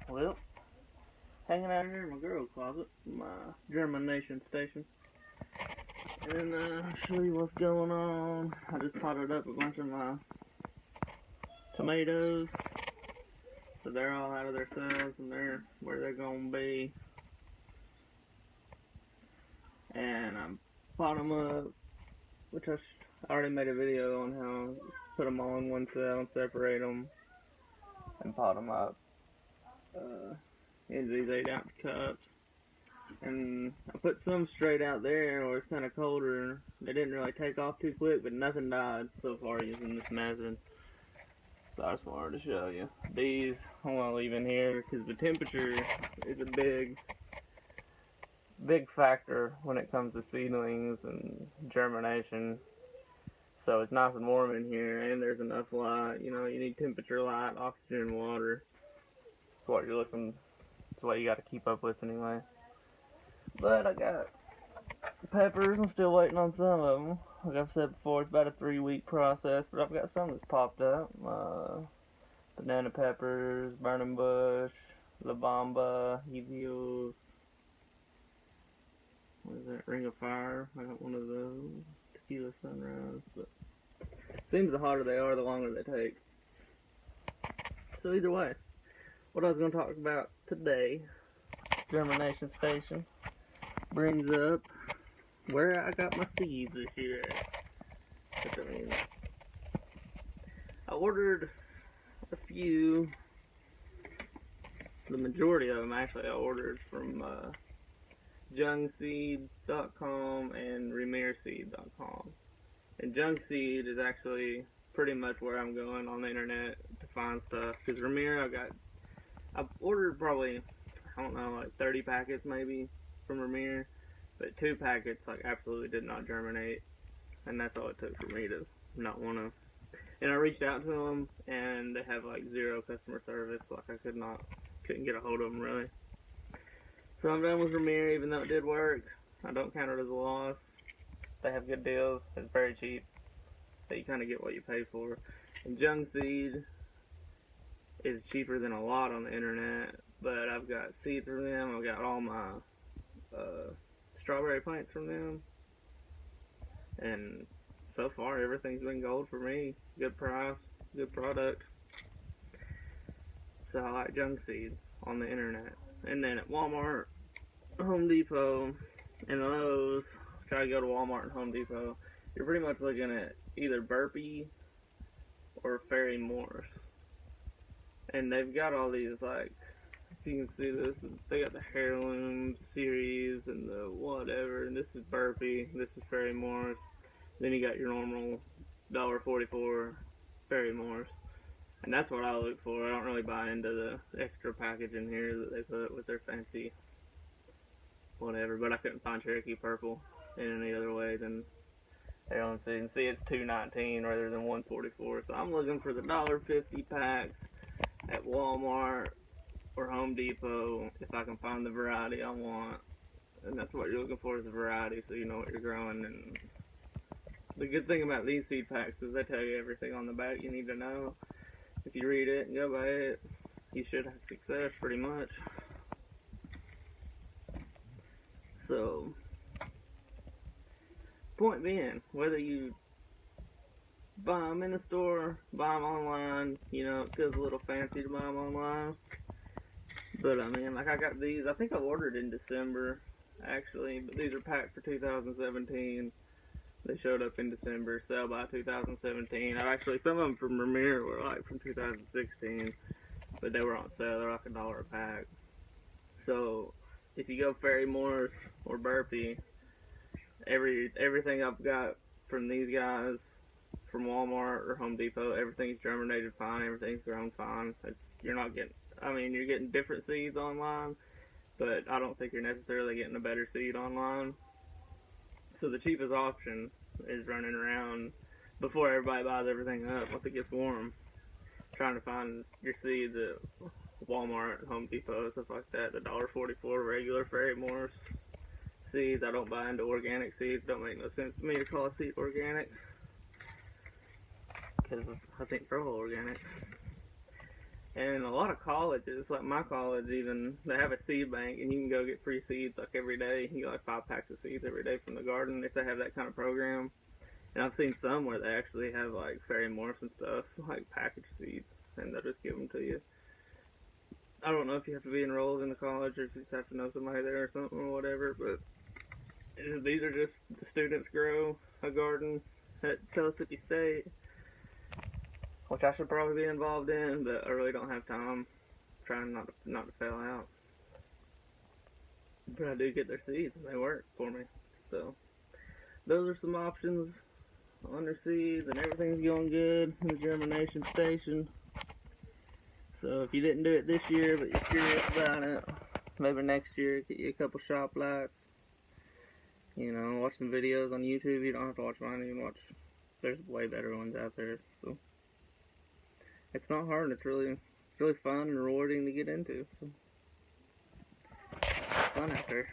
Well, hanging out here in my girl closet, my germination station. And I'll show you what's going on. I just potted up a bunch of my tomatoes. So they're all out of their cells and they're where they're gonna be. And I pot them up, which I already made a video on how to put them all in one cell and separate them and pot them up into these 8-ounce cups. And I put some straight out there where it's kind of colder. They didn't really take off too quick, but nothing died so far using this method. So I just wanted to show you. These I want to leave in here because the temperature is a big factor when it comes to seedlings and germination. So it's nice and warm in here, and there's enough light. You know, you need temperature, light, oxygen, and water. It's what you're looking. It's what you got to keep up with anyway. But I got peppers. I'm still waiting on some of them. Like I've said before, it's about a 3-week process, but I've got some that's popped up. Banana peppers, burning bush, La Bamba, Evios. What is that? Ring of Fire. I got one of those. Tequila Sunrise. But it seems the hotter they are, the longer they take. So either way, what I was going to talk about today, germination station, brings up where I got my seeds this year. Which, I mean, I ordered a few. The majority of them actually I ordered from Jungseed.com and Remirseed.com. And Jungseed is actually pretty much where I'm going on the internet to find stuff. Because Ramir, I've ordered probably, I don't know, like 30 packets maybe from Ramir. But 2 packets like absolutely did not germinate. And that's all it took for me to not want to. And I reached out to them and they have like 0 customer service. Like I couldn't get a hold of them really. So I'm done with Ramir, even though it did work. I don't count it as a loss. They have good deals. It's very cheap. So you kind of get what you pay for. And Jungseed is cheaper than a lot on the internet. But I've got seeds from them. I've got all my strawberry plants from them. And so far, everything's been gold for me. Good price, good product. So I like Jungseed on the internet. And then at Walmart, Home Depot, and Lowe's, try to go to Walmart and Home Depot, you're pretty much looking at either Burpee or Fairy Morse. And they've got all these, like, if you can see this, they got the Heirloom series and the whatever, and this is Burpee, this is Fairy Morse. Then you got your normal $1.44 Fairy Morse. And that's what I look for. I don't really buy into the extra package in here that they put with their fancy whatever. But I couldn't find Cherokee Purple in any other way than Heirloom Seed. And see, it's $2.19 rather than $1.44. So I'm looking for the $1.50 packs at Walmart or Home Depot if I can find the variety I want. And that's what you're looking for, is a variety, so you know what you're growing. And the good thing about these seed packs is they tell you everything on the back you need to know. If you read it and go by it, you should have success pretty much. So, point being, whether you buy them in the store, buy them online, you know, it feels a little fancy to buy them online. But I mean, like I got these, I think I ordered in December, actually, but these are packed for 2017. They showed up in December, sell by 2017. Actually, some of them from Ramir were like from 2016, but they were on sale. They're like $1 a pack. So, if you go Fairy Morse or Burpee, everything I've got from these guys, from Walmart or Home Depot, everything's germinated fine, everything's grown fine. You're getting different seeds online, but I don't think you're necessarily getting a better seed online. So the cheapest option is running around before everybody buys everything up, once it gets warm, trying to find your seeds at Walmart, Home Depot, stuff like that. The $1.44 regular Fairy Morse seeds. I don't buy into organic seeds. Don't make no sense to me to call a seed organic, because I think they're all organic. And a lot of colleges, like my college even, they have a seed bank and you can go get free seeds like every day. You get like 5 packs of seeds every day from the garden if they have that kind of program. And I've seen some where they actually have like fairy morphs and stuff, like packaged seeds, and they'll just give them to you. I don't know if you have to be enrolled in the college or if you just have to know somebody there or something or whatever, but these are just the students grow a garden at Pellissippi State, which I should probably be involved in, but I really don't have time. I'm trying not to fail out. But I do get their seeds and they work for me. So those are some options on their seeds, and everything's going good in the germination station. So if you didn't do it this year, but you're curious about it, maybe next year get you a couple shop lights. You know, watch some videos on YouTube. You don't have to watch mine. You can watch. There's way better ones out there. So it's not hard. It's really fun and rewarding to get into. So it's fun out there.